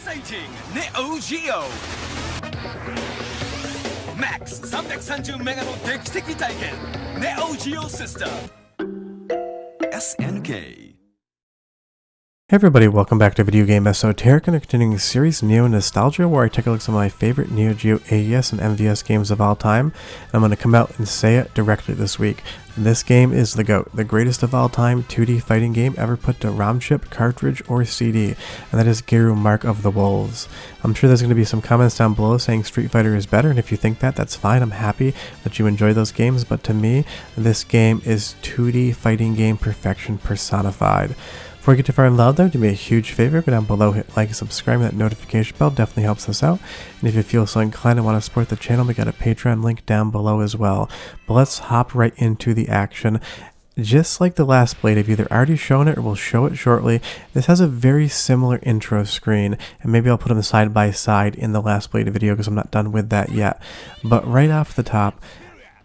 Exciting! Neo Geo! Max 330メガの劇的体験 Neo Geo System SNK. Hey everybody, welcome back to Video Game Esoteric and a continuing series Neo Nostalgia, where I take a look at some of my favorite Neo Geo AES and MVS games of all time. And I'm going to come out and say it directly this week. This game is the GOAT, the greatest of all time 2D fighting game ever put to ROM chip, cartridge, or CD, and that is Garou Mark of the Wolves. I'm sure there's going to be some comments down below saying Street Fighter is better, and if you think that, that's fine. I'm happy that you enjoy those games, but to me, this game is 2D fighting game perfection personified. Before we get too far in love though, do me a huge favor, go down below, hit like, subscribe, and that notification bell definitely helps us out. And if you feel so inclined and want to support the channel, we got a Patreon link down below as well. But let's hop right into the action. Just like the last Blade, I've either already shown it or will show it shortly. This has a very similar intro screen, and maybe I'll put them side by side in the last Blade video because I'm not done with that yet. But right off the top,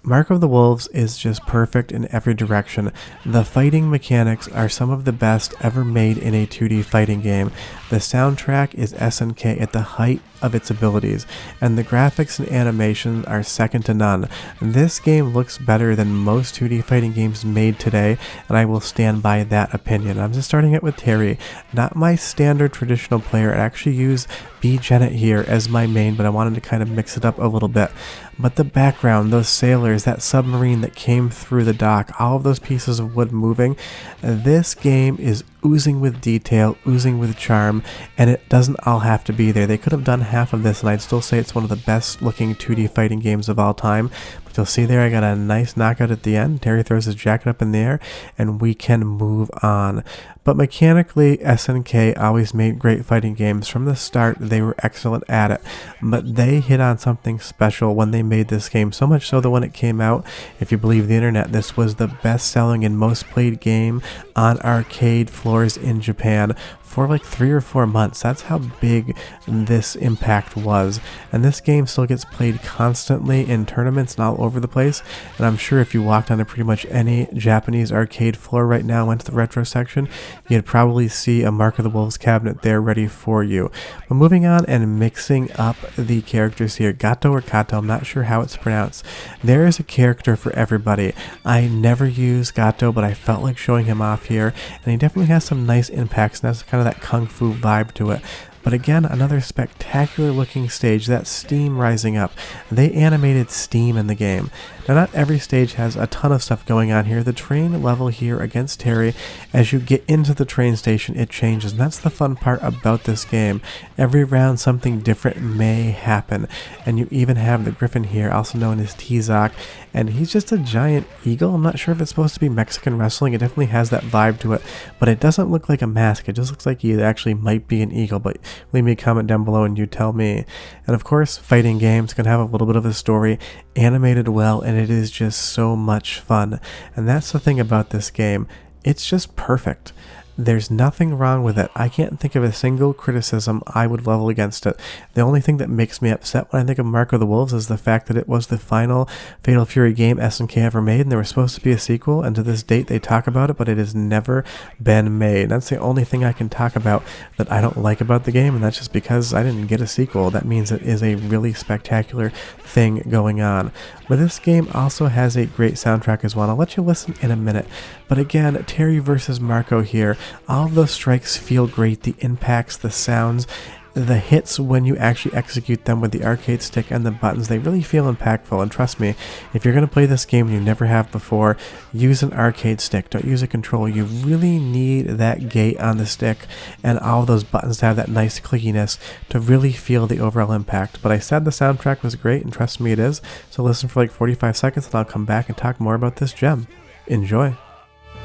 Mark of the Wolves is just perfect in every direction. The fighting mechanics are some of the best ever made in a 2D fighting game. The soundtrack is SNK at the height of its abilities, and the graphics and animation are second to none. This game looks better than most 2D fighting games made today, and I will stand by that opinion. I'm just starting it with Terry, not my standard traditional player. I actually use B. Janet here as my main, but I wanted to kind of mix it up a little bit. But the background, those sailors, that submarine that came through the dock, all of those pieces of wood moving, this game is oozing with detail, oozing with charm, and it doesn't all have to be there. They could have done half of this and I'd still say it's one of the best looking 2D fighting games of all time. But you'll see there I got a nice knockout at the end. Terry throws his jacket up in the air and we can move on. But mechanically, SNK always made great fighting games. From the start, they were excellent at it. But they hit on something special when they made this game. So much so that when it came out, if you believe the internet, this was the best-selling and most played game on arcade floors in Japan for like 3 or 4 months. That's how big this impact was. And this game still gets played constantly in tournaments and all over the place. And I'm sure if you walked onto pretty much any Japanese arcade floor right now, went to the retro section, you'd probably see a Mark of the Wolves cabinet there ready for you. But moving on and mixing up the characters here, Gato or Kato, I'm not sure how it's pronounced. There is a character for everybody. I never use Gato, but I felt like showing him off here, and he definitely has some nice impacts, and that's kind of that kung fu vibe to it. But again, another spectacular looking stage, that steam rising up. They animated steam in the game. Now not every stage has a ton of stuff going on here. The train level here against Terry, as you get into the train station, it changes. And that's the fun part about this game. Every round something different may happen. And you even have the Griffin here, also known as Tizak. And he's just a giant eagle. I'm not sure if it's supposed to be Mexican wrestling. It definitely has that vibe to it. But it doesn't look like a mask. It just looks like he actually might be an eagle. But leave me a comment down below and you tell me. And of course, fighting games can have a little bit of a story, animated well, and it is just so much fun. And that's the thing about this game. It's just perfect. There's nothing wrong with it. I can't think of a single criticism I would level against it. The only thing that makes me upset when I think of Mark of the Wolves is the fact that it was the final Fatal Fury game SNK ever made, and there was supposed to be a sequel, and to this date they talk about it, but it has never been made. That's the only thing I can talk about that I don't like about the game, and that's just because I didn't get a sequel. That means it is a really spectacular thing going on. But this game also has a great soundtrack as well. I'll let you listen in a minute. But again, Terry versus Marco here. All of those strikes feel great. The impacts, the sounds, the hits when you actually execute them with the arcade stick and the buttons, they really feel impactful. And trust me, if you're going to play this game and you never have before, use an arcade stick. Don't use a controller. You really need that gate on the stick and all of those buttons to have that nice clickiness to really feel the overall impact. But I said the soundtrack was great, and trust me, it is. So listen for like 45 seconds and I'll come back and talk more about this gem. Enjoy.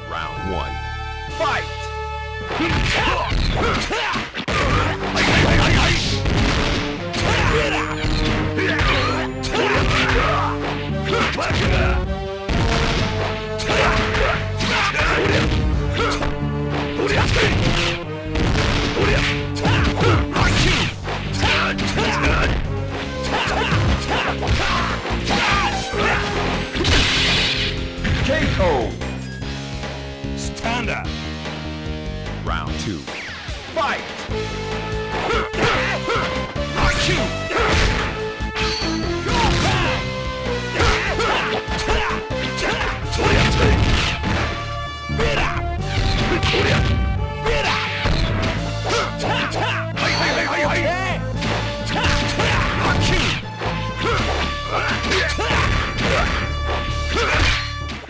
Round 1. Fight! KO!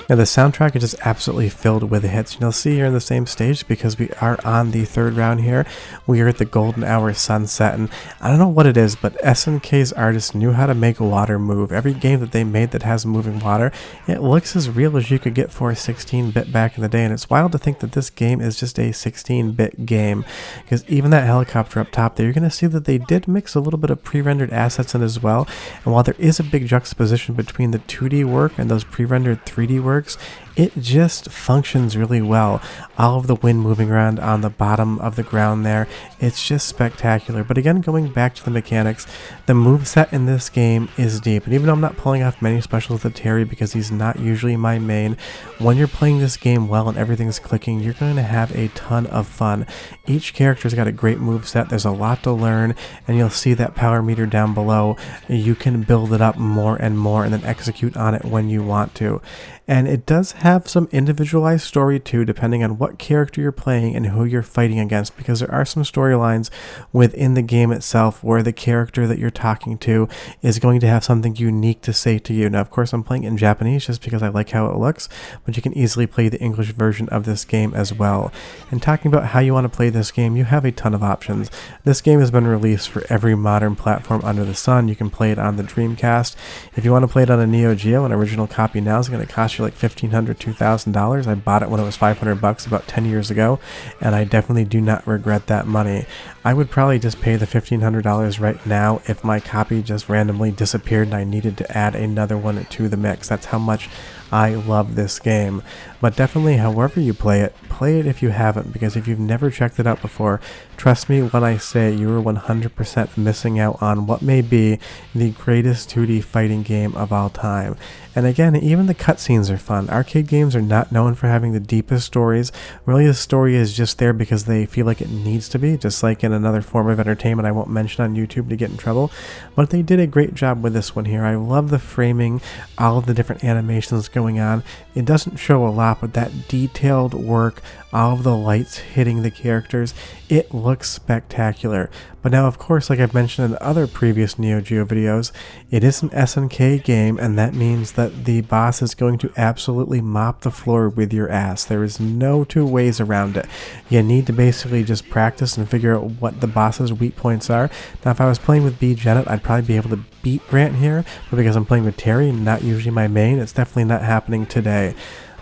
Now the soundtrack is just absolutely filled with hits. And you'll see here in the same stage, because we are on the third round here, we are at the golden hour sunset, and I don't know what it is, but SNK's artists knew how to make water move. Every game that they made that has moving water, it looks as real as you could get for a 16-bit back in the day, and it's wild to think that this game is just a 16-bit game, because even that helicopter up top there, you're going to see that they did mix a little bit of pre-rendered assets in as well, and while there is a big juxtaposition between the 2D work and those pre-rendered 3D works, it just functions really well. All of the wind moving around on the bottom of the ground there, it's just spectacular. But again, going back to the mechanics, the moveset in this game is deep. And even though I'm not pulling off many specials with Terry because he's not usually my main, when you're playing this game well and everything's clicking, you're going to have a ton of fun. Each character's got a great moveset. There's a lot to learn, and you'll see that power meter down below. You can build it up more and more and then execute on it when you want to. And it does have some individualized story too, depending on what character you're playing and who you're fighting against, because there are some storylines within the game itself where the character that you're talking to is going to have something unique to say to you. Now, of course, I'm playing in Japanese just because I like how it looks, but you can easily play the English version of this game as well. And talking about how you want to play this game, you have a ton of options. This game has been released for every modern platform under the sun. You can play it on the Dreamcast. If you want to play it on a Neo Geo, an original copy now is going to cost you like $1,500, $2,000. I bought it when it was $500 about 10 years ago, and I definitely do not regret that money. I would probably just pay the $1,500 right now if my copy just randomly disappeared and I needed to add another one to the mix. That's how much I love this game. But definitely, however you play it if you haven't, because if you've never checked it out before, trust me when I say you are 100% missing out on what may be the greatest 2D fighting game of all time. And again, even the cutscenes are fun. Arcade games are not known for having the deepest stories. Really, the story is just there because they feel like it needs to be, just like in another form of entertainment I won't mention on YouTube to get in trouble. But they did a great job with this one here. I love the framing, all of the different animations going on. It doesn't show a lot, but that detailed work, all of the lights hitting the characters, it looks spectacular. But now, of course, like I've mentioned in other previous Neo Geo videos, it is an SNK game, and that means that the boss is going to absolutely mop the floor with your ass. There is no two ways around it. You need to basically just practice and figure out what the boss's weak points are. Now, if I was playing with B. Janet, I'd probably be able to beat Grant here, but because I'm playing with Terry, not usually my main, it's definitely not happening today.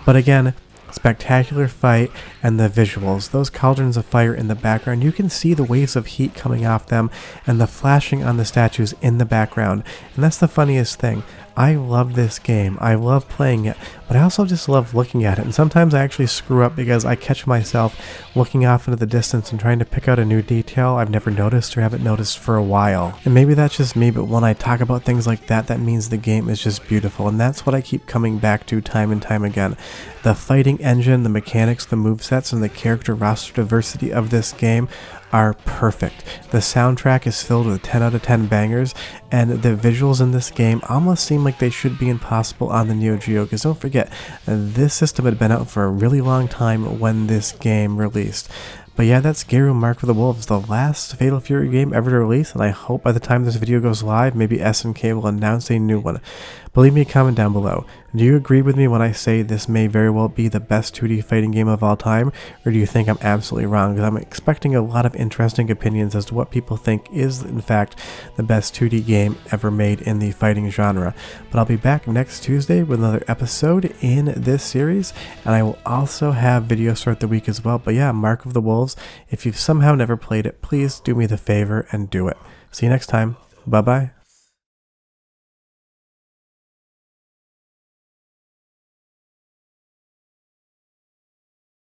But again, spectacular fight, and the visuals, those cauldrons of fire in the background, you can see the waves of heat coming off them and the flashing on the statues in the background. And that's the funniest thing. I love this game. I love playing it, but I also just love looking at it. And sometimes I actually screw up because I catch myself looking off into the distance and trying to pick out a new detail I've never noticed or haven't noticed for a while. And maybe that's just me, but when I talk about things like that, that means the game is just beautiful. And that's what I keep coming back to time and time again. The fighting engine, the mechanics, the movesets, and the character roster diversity of this game are perfect. The soundtrack is filled with 10 out of 10 bangers, and the visuals in this game almost seem like they should be impossible on the Neo Geo, because don't forget, this system had been out for a really long time when this game released. But yeah, that's Garou Mark of the Wolves, the last Fatal Fury game ever to release, and I hope by the time this video goes live, maybe SNK will announce a new one. But leave me a comment down below. Do you agree with me when I say this may very well be the best 2D fighting game of all time, or do you think I'm absolutely wrong? Because I'm expecting a lot of interesting opinions as to what people think is, in fact, the best 2D game ever made in the fighting genre. But I'll be back next Tuesday with another episode in this series, and I will also have videos throughout the week as well. But yeah, Mark of the Wolves, if you've somehow never played it, please do me the favor and do it. See you next time. Bye-bye.